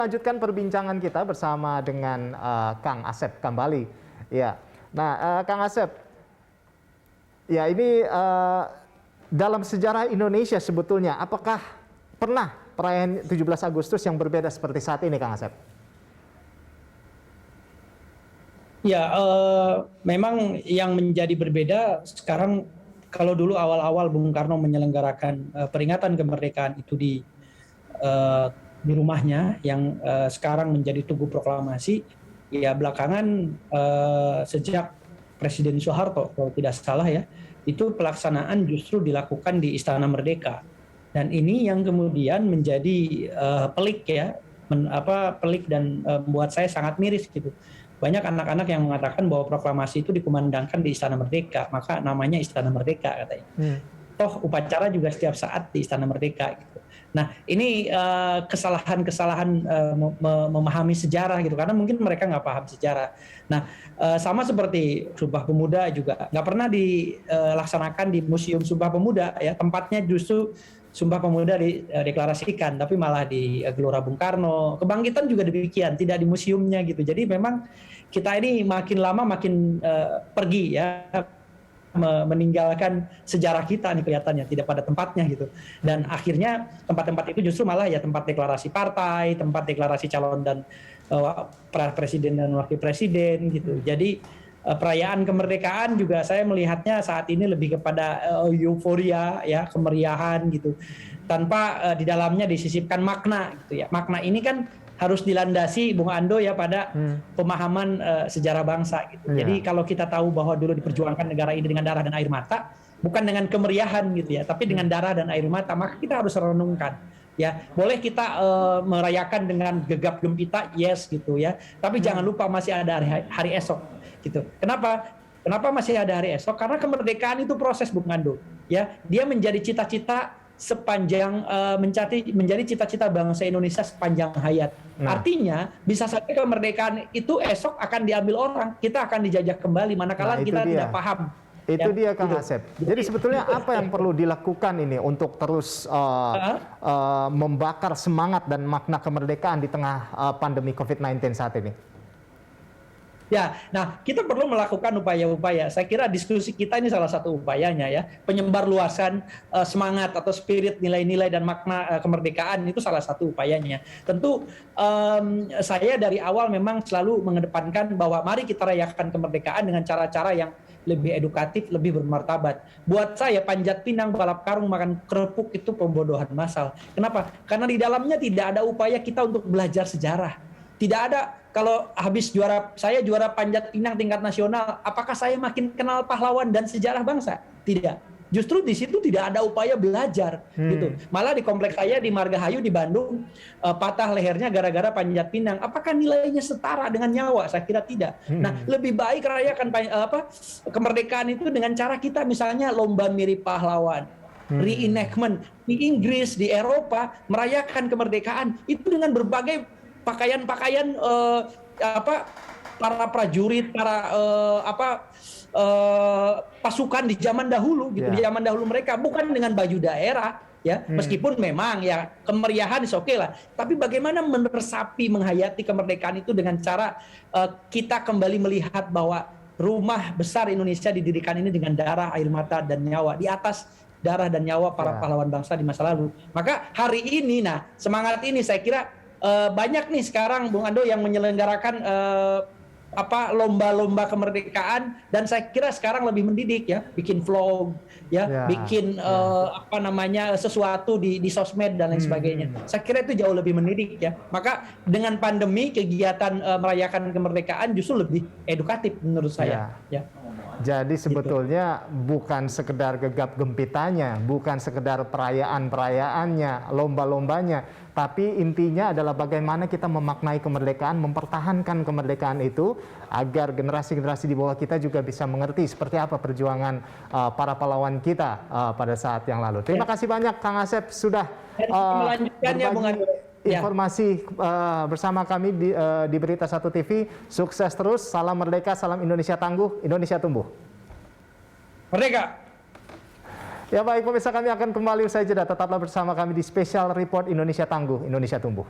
Lanjutkan perbincangan kita bersama dengan Kang Asep kembali. Ya, nah Kang Asep, ya ini dalam sejarah Indonesia sebetulnya, apakah pernah perayaan 17 Agustus yang berbeda seperti saat ini, Kang Asep? Ya, memang yang menjadi berbeda sekarang, kalau dulu awal-awal Bung Karno menyelenggarakan peringatan kemerdekaan itu di rumahnya yang sekarang menjadi Tugu Proklamasi, ya belakangan sejak Presiden Soeharto kalau tidak salah ya, itu pelaksanaan justru dilakukan di Istana Merdeka. Dan ini yang kemudian menjadi pelik ya, pelik dan membuat saya sangat miris gitu. Banyak anak-anak yang mengatakan bahwa proklamasi itu dikumandangkan di Istana Merdeka, maka namanya Istana Merdeka katanya. Toh upacara juga setiap saat di Istana Merdeka gitu. Nah ini kesalahan-kesalahan memahami sejarah gitu, karena mungkin mereka nggak paham sejarah. Nah sama seperti Sumpah Pemuda juga nggak pernah dilaksanakan di Museum Sumpah Pemuda ya, tempatnya justru Sumpah Pemuda dideklarasikan, tapi malah di Gelora Bung Karno. Kebangkitan juga demikian, tidak di museumnya gitu. Jadi memang kita ini makin lama makin pergi ya, meninggalkan sejarah kita nih kelihatannya, tidak pada tempatnya gitu. Dan akhirnya tempat-tempat itu justru malah ya tempat deklarasi partai, tempat deklarasi calon dan presiden dan wakil presiden gitu. Jadi perayaan kemerdekaan juga saya melihatnya saat ini lebih kepada euforia ya, kemeriahan gitu, tanpa di dalamnya disisipkan makna gitu ya. Makna ini kan harus dilandasi Bung Ando ya pada pemahaman sejarah bangsa gitu. Jadi kalau kita tahu bahwa dulu diperjuangkan negara ini dengan darah dan air mata, bukan dengan kemeriahan gitu ya, tapi dengan darah dan air mata, maka kita harus renungkan. Ya, boleh kita merayakan dengan gegap gempita, yes gitu ya. Tapi jangan lupa masih ada hari esok gitu. Kenapa masih ada hari esok? Karena kemerdekaan itu proses, Bung Ando. Ya, dia menjadi cita-cita sepanjang menjadi cita-cita bangsa Indonesia sepanjang hayat. Artinya bisa saja kemerdekaan itu esok akan diambil orang, kita akan dijajah kembali manakala kita tidak paham. Itu dia Kang Asep. Jadi sebetulnya apa yang perlu dilakukan ini untuk terus membakar semangat dan makna kemerdekaan di tengah pandemi COVID-19 saat ini? Ya, nah kita perlu melakukan upaya-upaya. Saya kira diskusi kita ini salah satu upayanya ya, penyebar luasan semangat atau spirit nilai-nilai dan makna kemerdekaan itu salah satu upayanya. Tentu saya dari awal memang selalu mengedepankan bahwa mari kita rayakan kemerdekaan dengan cara-cara yang lebih edukatif, lebih bermartabat. Buat saya panjat pinang, balap karung, makan kerupuk itu pembodohan massal. Kenapa? Karena di dalamnya tidak ada upaya kita untuk belajar sejarah. Tidak ada. Kalau habis saya juara panjat pinang tingkat nasional, apakah saya makin kenal pahlawan dan sejarah bangsa? Tidak. Justru di situ tidak ada upaya belajar gitu. Malah di kompleks saya di Margahayu di Bandung patah lehernya gara-gara panjat pinang. Apakah nilainya setara dengan nyawa? Saya kira tidak. Nah, lebih baik rayakan kemerdekaan itu dengan cara kita misalnya lomba mirip pahlawan. Reenactment di Inggris, di Eropa merayakan kemerdekaan itu dengan berbagai pakaian-pakaian para prajurit, para pasukan di zaman dahulu gitu, di zaman dahulu mereka, bukan dengan baju daerah ya, meskipun memang ya kemeriahan is oke lah, tapi bagaimana meresapi, menghayati kemerdekaan itu dengan cara kita kembali melihat bahwa rumah besar Indonesia didirikan ini dengan darah, air mata dan nyawa, di atas darah dan nyawa para pahlawan bangsa di masa lalu. Maka hari ini, nah semangat ini saya kira banyak nih sekarang Bung Ando yang menyelenggarakan lomba-lomba kemerdekaan, dan saya kira sekarang lebih mendidik ya, bikin vlog ya, bikin sesuatu di sosmed dan lain sebagainya. Saya kira itu jauh lebih mendidik ya. Maka dengan pandemi kegiatan merayakan kemerdekaan justru lebih edukatif menurut saya ya. Jadi sebetulnya bukan sekedar gegap gempitanya, bukan sekedar perayaan-perayaannya, lomba-lombanya, tapi intinya adalah bagaimana kita memaknai kemerdekaan, mempertahankan kemerdekaan itu agar generasi-generasi di bawah kita juga bisa mengerti seperti apa perjuangan para pahlawan kita pada saat yang lalu. Terima kasih banyak Kang Asep sudah berbagi informasi bersama kami di Berita Satu TV. Sukses terus, salam merdeka, salam Indonesia tangguh, Indonesia tumbuh. Merdeka. Ya baik pemirsa, kami akan kembali usai jeda. Tetaplah bersama kami di Special Report Indonesia Tangguh, Indonesia Tumbuh.